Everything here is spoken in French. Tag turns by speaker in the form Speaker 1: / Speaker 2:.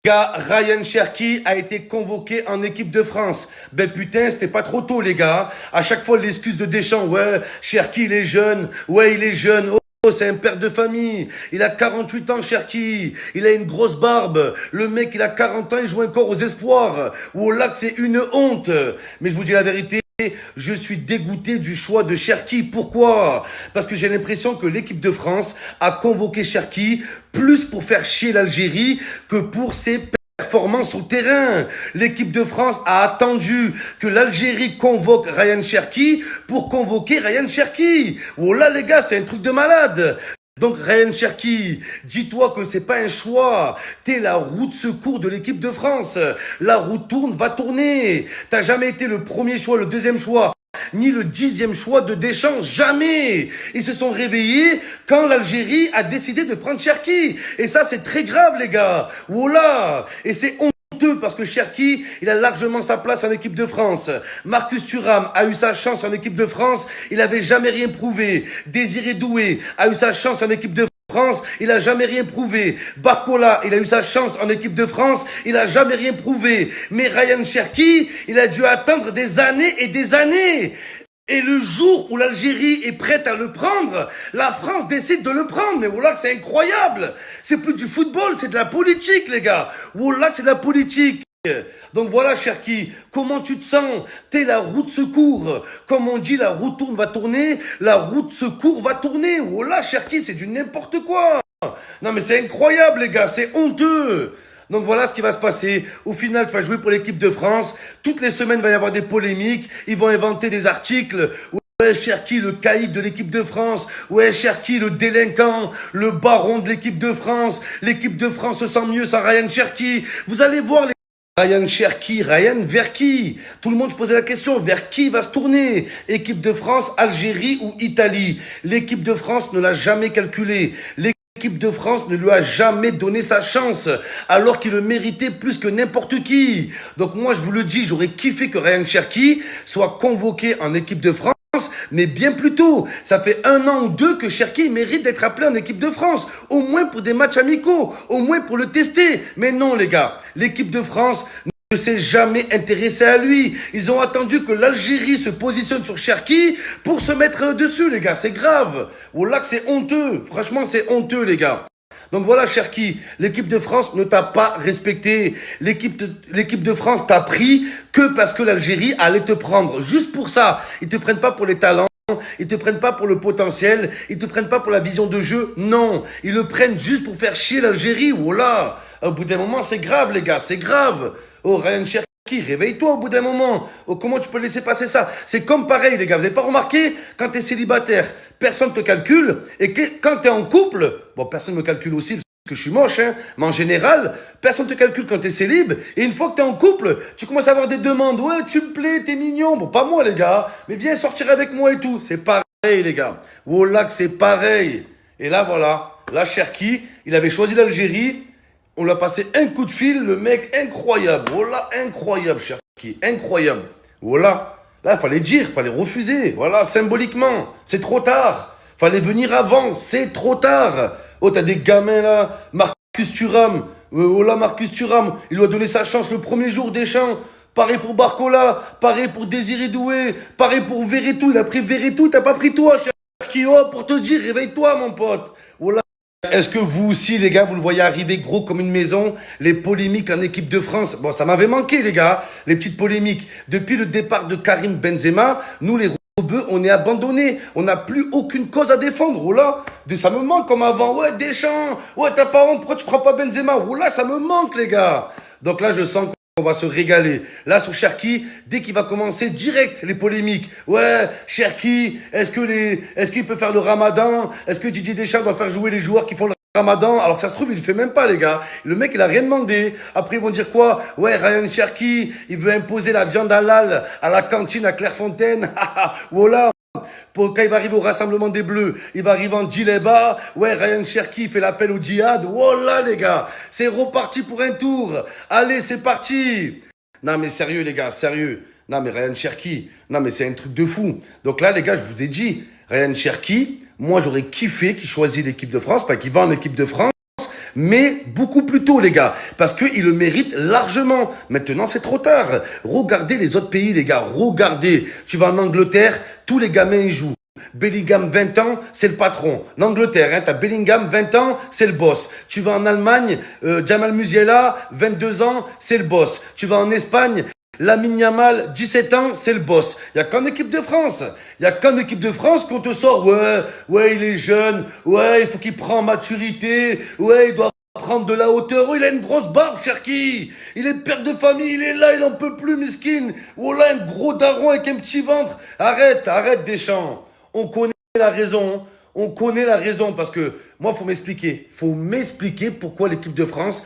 Speaker 1: Gars, Ryan Cherki a été convoqué en équipe de France. Ben putain, c'était pas trop tôt, les gars. À chaque fois, l'excuse de Deschamps. Ouais, Cherki, il est jeune. Ouais, il est jeune. Oh, c'est un père de famille. Il a 48 ans, Cherki. Il a une grosse barbe. Le mec, il a 40 ans, il joue encore aux espoirs. Ou au lac, c'est une honte. Mais je vous dis la vérité. Je suis dégoûté du choix de Cherki. Pourquoi? Parce que j'ai l'impression que l'équipe de France a convoqué Cherki plus pour faire chier l'Algérie que pour ses performances au terrain. L'équipe de France a attendu que l'Algérie convoque Ryan Cherki pour convoquer Ryan Cherki. Oh là les gars, c'est un truc de malade. Donc Ryan Cherki, dis-toi que c'est pas un choix. T'es la roue de secours de l'équipe de France. La roue tourne, va tourner. T'as jamais été le premier choix, le deuxième choix, ni le 10e choix de Deschamps. Jamais. Ils se sont réveillés quand l'Algérie a décidé de prendre Cherki. Et ça, c'est très grave, les gars. Voilà. Et c'est honteux parce que Cherki, il a largement sa place en équipe de France. Marcus Thuram a eu sa chance en équipe de France. Il n'avait jamais rien prouvé. Désiré Doué a eu sa chance en équipe de France, il a jamais rien prouvé. Barcola, il a eu sa chance en équipe de France, il a jamais rien prouvé. Mais Ryan Cherki, il a dû attendre des années et des années. Et le jour où l'Algérie est prête à le prendre, la France décide de le prendre. Mais voilà, c'est incroyable. C'est plus du football, c'est de la politique, les gars. Voilà, c'est de la politique. Donc voilà, Cherki, comment tu te sens? T'es la roue de secours. Comme on dit, la roue tourne, va tourner. La roue de secours va tourner. Voilà, Cherki, c'est du n'importe quoi. Non, mais c'est incroyable, les gars. C'est honteux. Donc voilà ce qui va se passer. Au final, tu vas jouer pour l'équipe de France. Toutes les semaines, il va y avoir des polémiques. Ils vont inventer des articles. Ouais, Cherki, le caïd de l'équipe de France. Ouais, Cherki, le délinquant, le baron de l'équipe de France. L'équipe de France se sent mieux sans Ryan Cherki. Vous allez voir les... Ryan Cherki, Ryan vers qui? Tout le monde se posait la question, vers qui va se tourner? Équipe de France, Algérie ou Italie? L'équipe de France ne l'a jamais calculé. L'équipe de France ne lui a jamais donné sa chance, alors qu'il le méritait plus que n'importe qui. Donc moi, je vous le dis, j'aurais kiffé que Ryan Cherki soit convoqué en équipe de France, mais bien plus tôt. Ça fait 1 an ou 2 que Cherki mérite d'être appelé en équipe de France. Au moins pour des matchs amicaux. Au moins pour le tester. Mais non, les gars. L'équipe de France ne s'est jamais intéressée à lui. Ils ont attendu que l'Algérie se positionne sur Cherki pour se mettre dessus, les gars. C'est grave. Oh là, c'est honteux. Franchement, c'est honteux, les gars. Donc voilà, Cherki, l'équipe de France ne t'a pas respecté. L'équipe de France t'a pris que parce que l'Algérie allait te prendre. Juste pour ça. Ils te prennent pas pour les talents. Ils te prennent pas pour le potentiel. Ils te prennent pas pour la vision de jeu. Non. Ils le prennent juste pour faire chier l'Algérie. Voilà. Au bout d'un moment, c'est grave, les gars. C'est grave. Oh, Ryan Cherki, réveille-toi au bout d'un moment. Oh, comment tu peux laisser passer ça? C'est comme pareil, les gars. Vous n'avez pas remarqué? Quand tu es célibataire, personne ne te calcule. Et quand tu es en couple, bon, personne ne me calcule aussi parce que je suis moche, hein. Mais en général, personne ne te calcule quand tu es célib. Et une fois que tu es en couple, tu commences à avoir des demandes. Ouais, tu me plais, t'es mignon. Bon, pas moi, les gars. Mais viens sortir avec moi et tout. C'est pareil, les gars. Voilà que c'est pareil. Et là, voilà. Là, Cherki, il avait choisi l'Algérie. On lui a passé un coup de fil, le mec incroyable. Voilà, incroyable, Cherki, incroyable. Voilà. Là, il fallait dire, il fallait refuser. Voilà, symboliquement. C'est trop tard. Fallait venir avant, c'est trop tard. Oh, t'as des gamins là. Marcus Thuram. Oh là, Marcus Thuram. Il lui a donné sa chance le premier jour Deschamps. Pareil pour Barcola. Pareil pour Désiré Doué. Pareil pour Verretou. Il a pris Verretou, t'as pas pris toi, Cherki. Oh, pour te dire, réveille-toi, mon pote. Voilà. Est-ce que vous aussi, les gars, vous le voyez arriver gros comme une maison? Les polémiques en équipe de France. Bon, ça m'avait manqué, les gars, les petites polémiques. Depuis le départ de Karim Benzema, nous, les rebeux, on est abandonnés. On n'a plus aucune cause à défendre. Oh là, ça me manque comme avant. Ouais, Deschamps. Ouais, t'as pas honte, pourquoi tu prends pas Benzema? Oh là, ça me manque, les gars. Donc là, je sens qu'on va se régaler. Là, sur Cherki, dès qu'il va commencer direct les polémiques. Ouais, Cherki, est-ce qu'il peut faire le ramadan? Est-ce que Didier Deschamps doit faire jouer les joueurs qui font le ramadan? Alors ça se trouve, il le fait même pas, les gars. Le mec, il a rien demandé. Après, ils vont dire quoi? Ouais, Ryan Cherki, il veut imposer la viande halal à la cantine à Clairefontaine. Voilà. Quand il va arriver au rassemblement des Bleus, il va arriver en djellaba. Ouais, Ryan Cherki fait l'appel au djihad. Voilà, les gars. C'est reparti pour un tour. Allez, c'est parti. Non, mais sérieux, les gars, sérieux. Non, mais Ryan Cherki. Non, mais c'est un truc de fou. Donc là, les gars, je vous ai dit, Ryan Cherki, moi, j'aurais kiffé qu'il choisisse l'équipe de France, pas qu'il va en équipe de France. Mais beaucoup plus tôt, les gars. Parce qu'il le mérite largement. Maintenant, c'est trop tard. Regardez les autres pays, les gars. Regardez. Tu vas en Angleterre, tous les gamins y jouent. Bellingham, 20 ans, c'est le patron. L'Angleterre, hein, t'as Bellingham, 20 ans, c'est le boss. Tu vas en Allemagne, Jamal Musiala, 22 ans, c'est le boss. Tu vas en Espagne, Lamine Yamal, 17 ans, c'est le boss. Il n'y a qu'en équipe de France. Il n'y a qu'en équipe de France qu'on te sort, ouais, il est jeune, ouais, il faut qu'il prenne en maturité, ouais, il doit prendre de la hauteur. Oh, il a une grosse barbe, Cherki. Il est père de famille, il est là, il en peut plus, miskin. Oh là, un gros daron avec un petit ventre. Arrête, Deschamps. On connaît la raison. On connaît la raison parce que moi, faut m'expliquer. Faut m'expliquer pourquoi l'équipe de France